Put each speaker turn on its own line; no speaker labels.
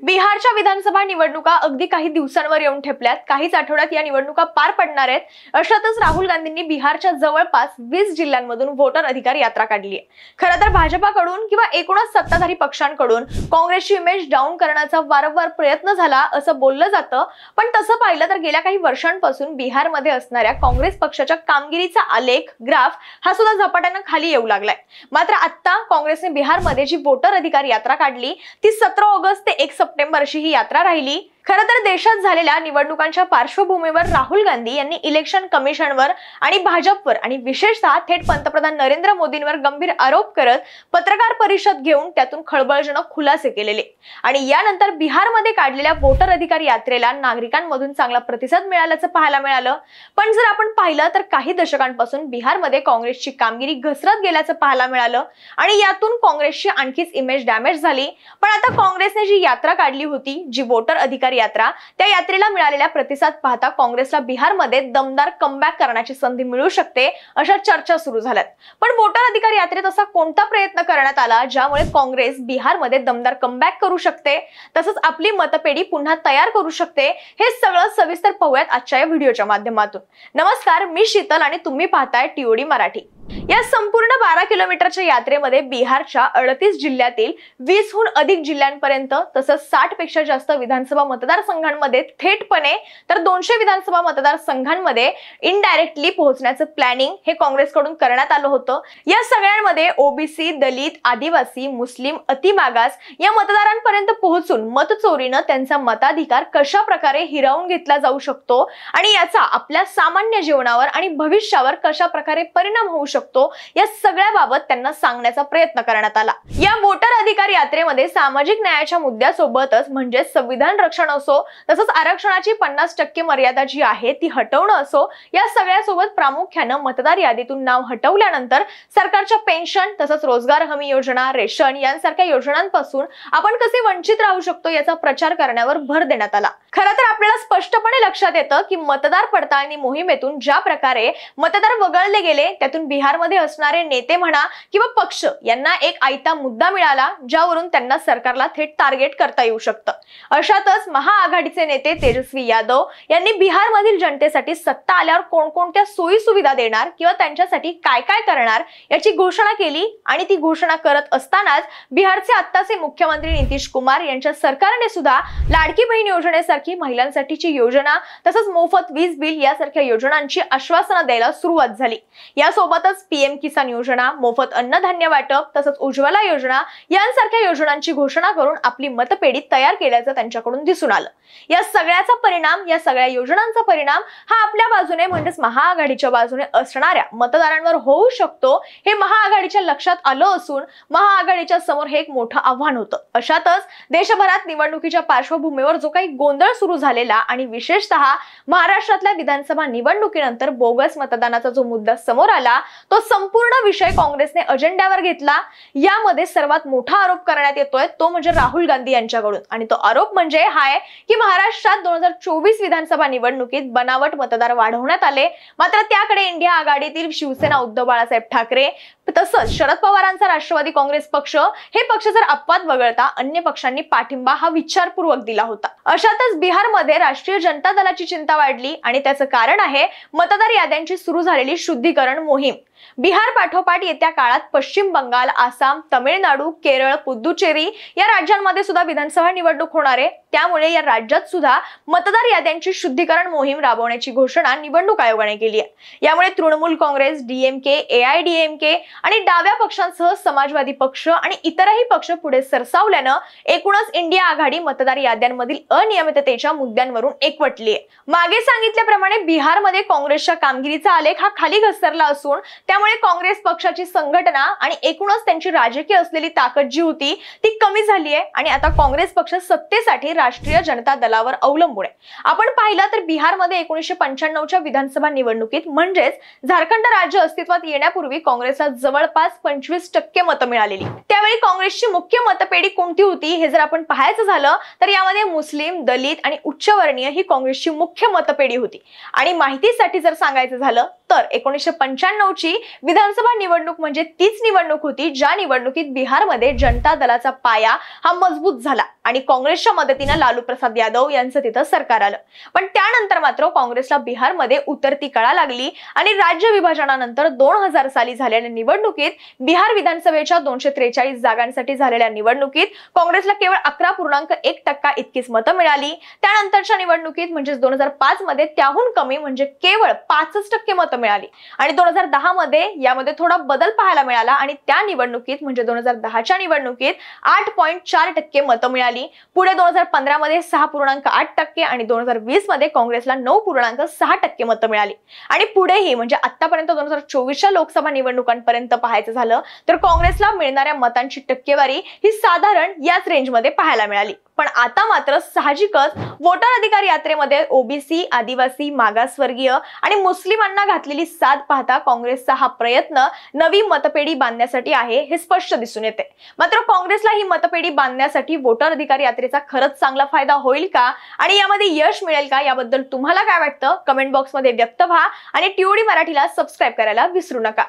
बिहारच्या विधानसभा निवडणुका अगदी काही दिवसांवर येऊन ठेपल्यात। काहीच आठवड्यात या निवडणुका पार पडणार आहेत। अशातच राहुल गांधींनी बिहारच्या जवळपास 20 जिल्ह्यांमधून वोटर अधिकार यात्रा काढली आहे। खरं तर भाजपाकडून किंवा एकूणच सत्ताधारी पक्षांकडून काँग्रेसची इमेज डाऊन करण्याचा वारंवार प्रयत्न झाला असं बोललं जातं। पण तसं पाहिलं तर गेल्या काही वर्षांपासून बिहारमध्ये असणाऱ्या काँग्रेस पक्षाच्या कामगिरीचा आलेख ग्राफ हा सुद्धा झपाट्याने खाली येऊ लागलाय। मात्र आता काँग्रेसने बिहारमध्ये जी वोटर अधिकार यात्रा काढली ती 17 ऑगस्ट ते 1 सप्टेंबर अशी ही यात्रा राहिली। खरं तर देशात झालेल्या निवडणुकांच्या पार्श्वभूमीवर राहुल गांधी यांनी इलेक्शन कमिशनवर आणि भाजपवर आणि विशेषतः थेट पंतप्रधान नरेंद्र मोदींवर गंभीर आरोप करत पत्रकार परिषद घेऊन त्यातून खळबळजनक खुलासे केलेले। आणि यानंतर बिहारमध्ये काढलेल्या वोटर अधिकार यात्रेला नागरिकांमधून चांगला प्रतिसाद मिळाल्याचं पाहायला मिळालं। पण जर आपण पाहिलं तर काही दशकांपासून बिहारमध्ये काँग्रेसची कामगिरी घसरत गेल्याचं पाहायला मिळालं आणि यातून काँग्रेसची आणखीच इमेज डॅमेज झाली। पण आता काँग्रेसने जी यात्रा काढली होती, जी वोटर अधिकार यात्रा, त्या यात्रेला मिळालेला प्रतिसाद पाहता काँग्रेसला बिहारमध्ये दमदार कमबॅक करण्याची संधी मिळू शकते अशा चर्चा सुरू झाल्यात। पण वोटर अधिकार यात्रेत असा कोणता प्रयत्न करण्यात आला ज्यामुळे काँग्रेस बिहारमध्ये दमदार कमबॅक करू शकते, तसंच आपली मतपेढी पुन्हा तयार करू शकते, हे सगळं सविस्तर पाहूयात आजच्या या व्हिडिओच्या माध्यमातून। नमस्कार, मी शीतल आणि तुम्ही पाहताय टीओडी मराठी। या संपूर्ण 12 किलोमीटरच्या यात्रेमध्ये बिहारच्या 38 जिल्ह्यातील 20हून अधिक जिल्ह्यांपर्यंत तसंच 60 पेक्षा जास्त विधानसभा मतदारसंघांमध्ये थेटपणे तर 200 विधानसभा मतदारसंघांमध्ये इनडायरेक्टली पोहोचण्याचं प्लॅनिंग हे काँग्रेसकडून करण्यात आलं होतं। या सगळ्यांमध्ये ओबीसी, दलित, आदिवासी, मुस्लिम, अतिमागास या मतदारांपर्यंत पोहोचून मतचोरीनं त्यांचा मताधिकार कशा प्रकारे हिरावून घेतला जाऊ शकतो आणि याचा आपल्या सामान्य जीवनावर आणि भविष्यावर कशा प्रकारे परिणाम होऊ शकतो या सगळ्याबाबत त्यांना सांगण्याचा प्रयत्न करण्यात आला। या वोटर अधिकार यात्रेमध्ये सामाजिक न्यायाच्या मुद्द्यासोबतच म्हणजे संविधान रक्षण असो, तसंच आरक्षणाची 50% मर्यादा जी आहे ती हटवणं असो, या सगळ्यासोबत प्रामुख्याने मतदार यादीतून नाव हटवल्यानंतर सरकारच्या पेन्शन तसंच रोजगार हमी योजना, रेशन यांसारख्या योजनांपासून आपण कसे वंचित राहू शकतो याचा प्रचार करण्यावर भर देण्यात आला। खरं तर आपल्याला स्पष्टपणे लक्षात येतं की मतदार पडताळणी मोहिमेतून ज्या प्रकारे मतदार वगळले गेले त्यातून बिहारमध्ये असणारे नेते म्हणा किंवा पक्ष यांना एक आयता मुद्दा मिळाला ज्यावरून त्यांना सरकारला थेट टार्गेट करता येऊ शकतं। अशातच महाआघाडीचे नेते तेजस्वी यादव यांनी बिहारमधील जनतेसाठी सत्ता आल्यावर कोणकोणत्या सोयी सुविधा देणार किंवा त्यांच्यासाठी काय काय करणार याची घोषणा केली आणि ती घोषणा करत असतानाच बिहारचे आत्ताचे मुख्यमंत्री नितीश कुमार यांच्या सरकारने सुद्धा लाडकी बहीण योजनेसारखी महिलांसाठीची योजना तसंच मोफत वीज बिल यासारख्या योजनांची आश्वासनं द्यायला सुरुवात झाली। यासोबतच पीएम किसान योजना, मोफत अन्नधान्य वाटप तसंच उज्ज्वला योजना यांसारख्या योजनांची घोषणा करून आपली मतपेढी तयार केल्याचं त्यांच्याकडून दिसून आलं। या सगळ्याचा परिणाम, या सगळ्या योजनांचा परिणाम हा आपल्या बाजूने म्हणजेच महाआघाडीच्या बाजूने असणाऱ्या मतदारांवर होऊ शकतो हे महाआघाडीच्या लक्षात आलं असून महाआघाडीच्या समोर हे एक मोठं आव्हान होतं। अशातच देशभरात निवडणुकीच्या पार्श्वभूमीवर जो काही गोंधळ सुरू झालेला आणि विशेषतः महाराष्ट्रातल्या विधानसभा निवडणुकीनंतर बोगस मतदानाचा जो मुद्दा समोर आला तो संपूर्ण विषय काँग्रेसने अजेंड्यावर घेतला। यामध्ये सर्वात मोठा आरोप करण्यात येतोय तो म्हणजे राहुल गांधी यांच्याकडून आणि तो आरोप म्हणजे हाय की महाराष्ट्रात 2024 विधानसभा निवडणुकीत बनावट मतदार वाढवण्यात आले। मात्र त्याकडे इंडिया आघाडीतील शिवसेना उद्धव बाळासाहेब ठाकरे तसंच शरद पवारांचा राष्ट्रवादी काँग्रेस पक्ष हे पक्ष जर अपवाद वगळता अन्य पक्षांनी पाठिंबा हा विचारपूर्वक दिला होता। अशातच बिहारमध्ये राष्ट्रीय जनता दलाची चिंता वाढली आणि त्याचं कारण आहे मतदार याद्यांची सुरू झालेली शुद्धीकरण मोहीम। बिहार पाठोपाठ येत्या काळात पश्चिम बंगाल, आसाम, तमिळनाडू, केरळ, पुदुचेरी या राज्यांमध्ये सुद्धा विधानसभा निवडणूक होणार आहे। त्यामुळे या राज्यात सुद्धा मतदार याद्यांची शुद्धीकरण मोहीम राबवण्याची घोषणा निवडणूक आयोगाने केली आहे। यामुळे तृणमूल काँग्रेस, डीएमके, एआयडीएमके आणि डाव्या पक्षांसह समाजवादी पक्ष आणि इतरही पक्ष पुढे सरसावल्यानं एकूणच इंडिया आघाडी मतदार याद्यांमधील अनियमिततेच्या मुद्द्यांवरून एकवटली आहे। मागे सांगितल्याप्रमाणे बिहारमध्ये काँग्रेसच्या कामगिरीचा आलेख हा खाली घसरला असून त्यामुळे काँग्रेस पक्षाची संघटना आणि एकूणच त्यांची राजकीय असलेली ताकद जी होती ती कमी झाली आहे आणि आता काँग्रेस पक्ष सत्तेसाठी राष्ट्रीय जनता दलावर अवलंबून आहे। आपण पाहिलं तर बिहारमध्ये 1995च्या विधानसभा निवडणुकीत म्हणजेच झारखंड राज्य अस्तित्वात येण्यापूर्वी काँग्रेसला जवळपास 25% मतं मिळालेली। त्यावेळी काँग्रेसची मुख्य मतपेढी कोणती होती हे जर आपण पाहायचं झालं तर यामध्ये मुस्लिम, दलित आणि उच्चवर्णीय ही काँग्रेसची मुख्य मतपेढी होती। आणि माहितीसाठी जर सांगायचं झालं तर 1995ची विधानसभा निवडणूक म्हणजे तीच निवडणूक होती ज्या निवडणुकीत बिहारमध्ये जनता दलाचा पाया हा मजबूत झाला। आणि काँग्रेसच्या मदतीने लालू प्रसाद यादव यांचं तिथं सरकार आलं। पण त्यानंतर मात्र काँग्रेसला बिहारमध्ये उतरती कळा लागली आणि राज्य विभाजनानंतर 2000 साली झालेल्या निवडणुकीत बिहार विधानसभेच्या 243 जागांसाठी झालेल्या निवडणुकीत काँग्रेसला केवळ 11.1% इतकीच मतं मिळाली। त्यानंतरच्या निवडणुकीत म्हणजे 2005 मध्ये त्याहून कमी म्हणजे केवळ 5% मतं मिळाली आणि 2010 मध्ये यामध्ये थोडा बदल पाहायला मिळाला आणि त्या निवडणुकीत म्हणजे 2010च्या निवडणुकीत 8.4% मतं मिळाली। पुढे 2015 मध्ये 6.8% आणि 2020 मध्ये काँग्रेसला 9.6% मतं मिळाली आणि पुढेही म्हणजे आतापर्यंत 2024च्या लोकसभा निवडणुकांपर्यंत पाहायचं झालं तर काँग्रेसला मिळणाऱ्या मतांची टक्केवारी ही साधारण याच रेंजमध्ये पाहायला मिळाली। पण आता मात्र साहजिकच वोटर अधिकार यात्रेमध्ये ओबीसी, आदिवासी, मागासवर्गीय आणि मुस्लिमांना घातलेली साथ पाहता काँग्रेसचा हा प्रयत्न नवी मतपेढी बांधण्यासाठी आहे हे स्पष्ट दिसून येते। मात्र काँग्रेसला ही मतपेढी बांधण्यासाठी वोटर अधिकार यात्रेचा खरंच चांगला फायदा होईल का आणि यामध्ये यश मिळेल का याबद्दल तुम्हाला काय वाटतं कमेंट बॉक्समध्ये व्यक्त व्हा आणि टीओडी मराठीला सबस्क्राइब करायला विसरू नका।